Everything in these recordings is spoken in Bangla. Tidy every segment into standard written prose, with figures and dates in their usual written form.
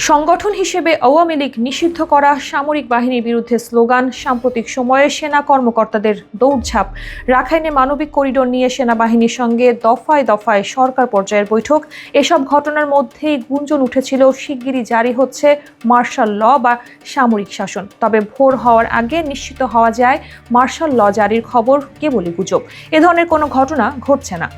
সংগঠন হিসেবে আওয়ামী লীগ নিষিদ্ধ করা সামরিক বাহিনীর বিরুদ্ধে স্লোগান, সাম্প্রতিক সময়ে সেনা কর্মকর্তাদের দৌড়ঝাঁপ, রাখাইনে মানবিক করিডোর নিয়ে সেনাবাহিনীর সঙ্গে দফায় দফায় সরকার পর্যায়ের বৈঠক, এসব ঘটনার মধ্যেই গুঞ্জন উঠেছিল শিগগিরই জারি হচ্ছে মার্শাল ল বা সামরিক শাসন। তবে ভোর হওয়ার আগে নিশ্চিত হওয়া যায় মার্শাল ল জারির খবর কেবলই গুজব। এ ধরনের কোনো ঘটনা ঘটছে না।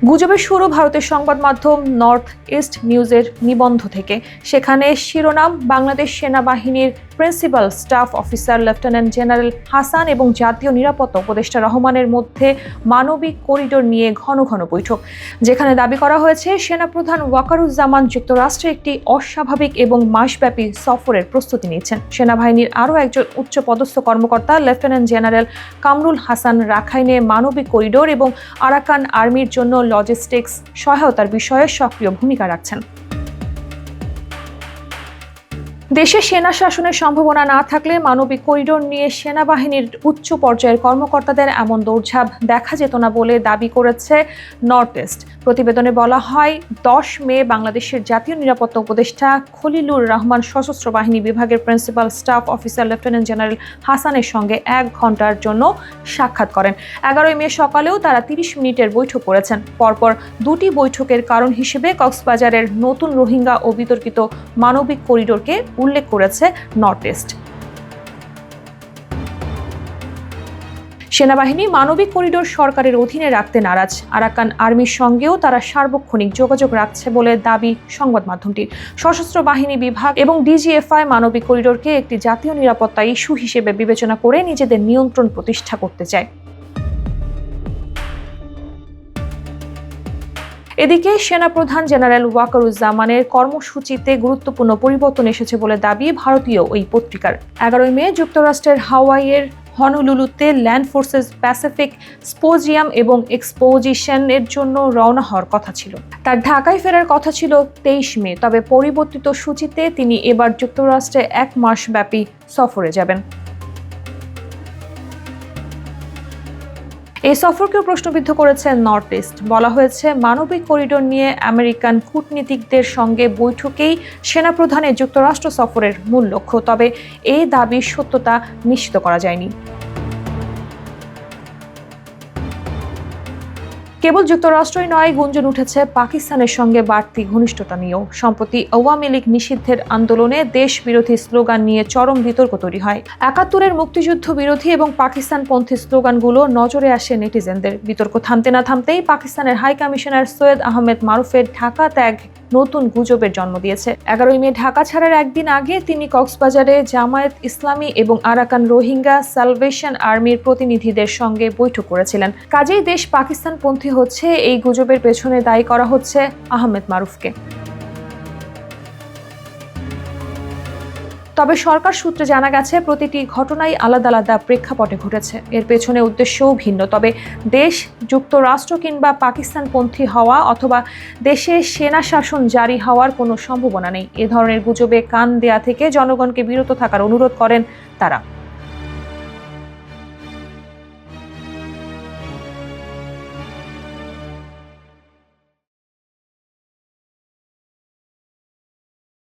গুজবের শুরু ভারতের সংবাদ মাধ্যম নর্থ ইস্ট নিউজের নিবন্ধ থেকে। সেখানে শিরোনাম, বাংলাদেশ সেনাবাহিনীর principal staff officer lieutenant general Hasan এবং জাতীয় নিরাপত্তা উপদেষ্টা রহমানের মধ্যে মানবিক করিডোর নিয়ে ঘন ঘন বৈঠক, যেখানে দাবি করা হয়েছে সেনাপ্রধান ওয়াকারুজ্জামান যুক্তরাষ্ট্রে একটি অস্বাভাবিক এবং মাসব্যাপী সফরের প্রস্তুতি নিচ্ছেন। সেনাবাহিনীর আরও একজন উচ্চপদস্থ কর্মকর্তা লেফটেন্যান্ট জেনারেল কামরুল হাসান রাখাইনে মানবিক করিডোর এবং আরাকান আর্মির জন্য লজিস্টিক্স সহায়তার বিষয়ে সক্রিয় ভূমিকা রাখছেন। দেশে সেনা শাসনের সম্ভাবনা না থাকলে মানবিক করিডোর নিয়ে সেনাবাহিনীর উচ্চ পর্যায়ের কর্মকর্তাদের এমন দৌড়ঝাঁপ দেখা যেত না বলে দাবি করেছে নর্থ ইস্ট। প্রতিবেদনে বলা হয়, 10 মে বাংলাদেশের জাতীয় নিরাপত্তা উপদেষ্টা খলিলুর রহমান সশস্ত্র বাহিনী বিভাগের principal staff officer lieutenant general হাসানের সঙ্গে 1 ঘণ্টার জন্য সাক্ষাৎ করেন। 11 মে সকালেও তারা 30 মিনিটের বৈঠক করেছেন। পরপর 2টি বৈঠকের কারণ হিসেবে কক্সবাজারের নতুন রোহিঙ্গা ও বিতর্কিত মানবিক করিডোরকে উল্লেখ করেছে নর্থ ইস্ট। সেনাবাহিনী মানবিক করিডোর সরকারের অধীনে রাখতে নারাজ। আরাকান আর্মির সঙ্গেও তারা সার্বক্ষণিক যোগাযোগ রাখছে বলে দাবি সংবাদ মাধ্যমটির। সশস্ত্র বাহিনী বিভাগ এবং ডিজিএফআই মানবিক করিডোরকে একটি জাতীয় নিরাপত্তা ইস্যু হিসেবে বিবেচনা করে নিজেদের নিয়ন্ত্রণ প্রতিষ্ঠা করতে চায়। এদিকে সেনাপ্রধান জেনারেল ওয়াকারুজ্জামানের কর্মসূচিতে গুরুত্বপূর্ণ পরিবর্তন এসেছে বলে দাবি ভারতীয় ওই পত্রিকার। 11 মে যুক্তরাষ্ট্রের হাওয়াইয়ের হনুলুলুতে ল্যান্ড ফোর্সেস প্যাসিফিক স্পোজিয়াম এবং এক্সপোজিশনের জন্য রওনা হওয়ার কথা ছিল। তার ঢাকায় ফেরার কথা ছিল 23 মে। তবে পরিবর্তিত সূচিতে তিনি এবার যুক্তরাষ্ট্রে 1 মাস ব্যাপী সফরে যাবেন। এই সফরকেও প্রশ্নবিদ্ধ করেছে নর্থ ইস্ট। বলা হয়েছে, মানবিক করিডোর নিয়ে আমেরিকান কূটনীতিকদের সঙ্গে বৈঠকেই সেনাপ্রধানের যুক্তরাষ্ট্র সফরের মূল লক্ষ্য। তবে এই দাবির সত্যতা নিশ্চিত করা যায়নি। কেবল যুক্তরাষ্ট্রই নয়, গুঞ্জন উঠেছে পাকিস্তানের সঙ্গে বাড়তি ঘনিষ্ঠতা নিয়েও। সম্প্রতি আওয়ামী লীগ নিষিদ্ধের আন্দোলনে দেশ বিরোধী স্লোগান নিয়ে চরম বিতর্ক তৈরি হয়। 71-এর মুক্তিযুদ্ধ বিরোধী এবং পাকিস্তানপন্থী স্লোগানগুলো নজরে আসে নেটিজেনদের। বিতর্ক থামতে না থামতেই পাকিস্তানের হাই কমিশনার সৈয়দ আহমেদ মারুফের ঢাকা ত্যাগ নতুন গুজবের জন্ম দিয়েছে। 11 মে ঢাকা ছাড়ার একদিন আগে তিনি কক্সবাজারে জামায়াত ইসলামী এবং আরাকান রোহিঙ্গা সালভেশন আর্মির প্রতিনিধিদের সঙ্গে বৈঠক করেছিলেন। কাজেই দেশ পাকিস্তানপন্থী হচ্ছে, এই গুজবের পেছনে দায়ী করা হচ্ছে আহমেদ মারুফকে। তবে সরকার সূত্রে জানা গেছে, প্রতিটি ঘটনাই আলাদা আলাদা প্রেক্ষাপটে ঘটেছে। এর পেছনে উদ্দেশ্যও ভিন্ন। তবে দেশ যুক্তরাষ্ট্র কিংবা পাকিস্তানপন্থী হওয়া অথবা দেশে সেনা শাসন জারি হওয়ার কোনো সম্ভাবনা নেই। এ ধরনের গুজবে কান দেয়া থেকে জনগণকে বিরত থাকার অনুরোধ করেন তারা।